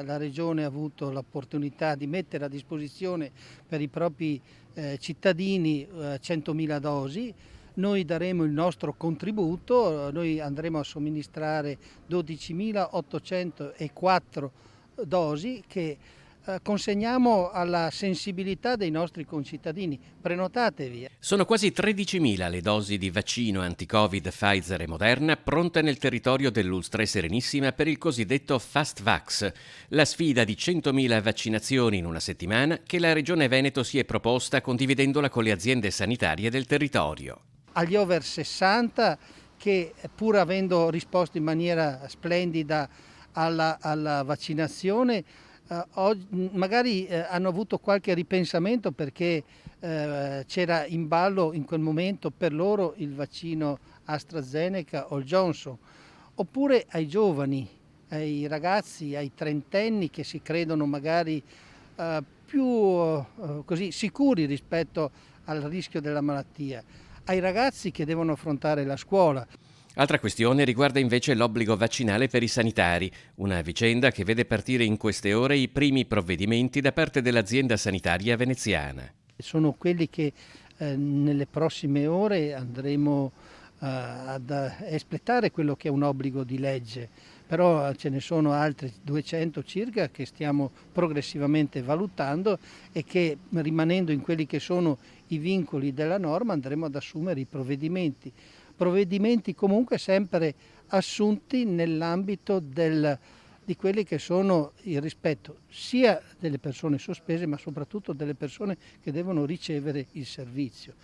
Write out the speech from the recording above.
La Regione ha avuto l'opportunità di mettere a disposizione per i propri cittadini 100.000 dosi. Noi daremo il nostro contributo, noi andremo a somministrare 12.804 dosi che consegniamo alla sensibilità dei nostri concittadini. Prenotatevi. Sono quasi 13.000 le dosi di vaccino anti-Covid Pfizer e Moderna pronte nel territorio dell'Ulster e Serenissima per il cosiddetto Fast Vax, la sfida di 100.000 vaccinazioni in una settimana che la Regione Veneto si è proposta condividendola con le aziende sanitarie del territorio. Agli over 60 che, pur avendo risposto in maniera splendida alla vaccinazione, magari hanno avuto qualche ripensamento perché c'era in ballo in quel momento per loro il vaccino AstraZeneca o il Johnson, oppure ai giovani, ai ragazzi, ai trentenni che si credono magari più così sicuri rispetto al rischio della malattia, ai ragazzi che devono affrontare la scuola. Altra questione riguarda invece l'obbligo vaccinale per i sanitari, una vicenda che vede partire in queste ore i primi provvedimenti da parte dell'azienda sanitaria veneziana. Sono quelli che nelle prossime ore andremo ad espletare quello che è un obbligo di legge, però ce ne sono altri 200 circa che stiamo progressivamente valutando e che, rimanendo in quelli che sono i vincoli della norma, andremo ad assumere i provvedimenti. Provvedimenti comunque sempre assunti nell'ambito di quelli che sono il rispetto sia delle persone sospese ma soprattutto delle persone che devono ricevere il servizio.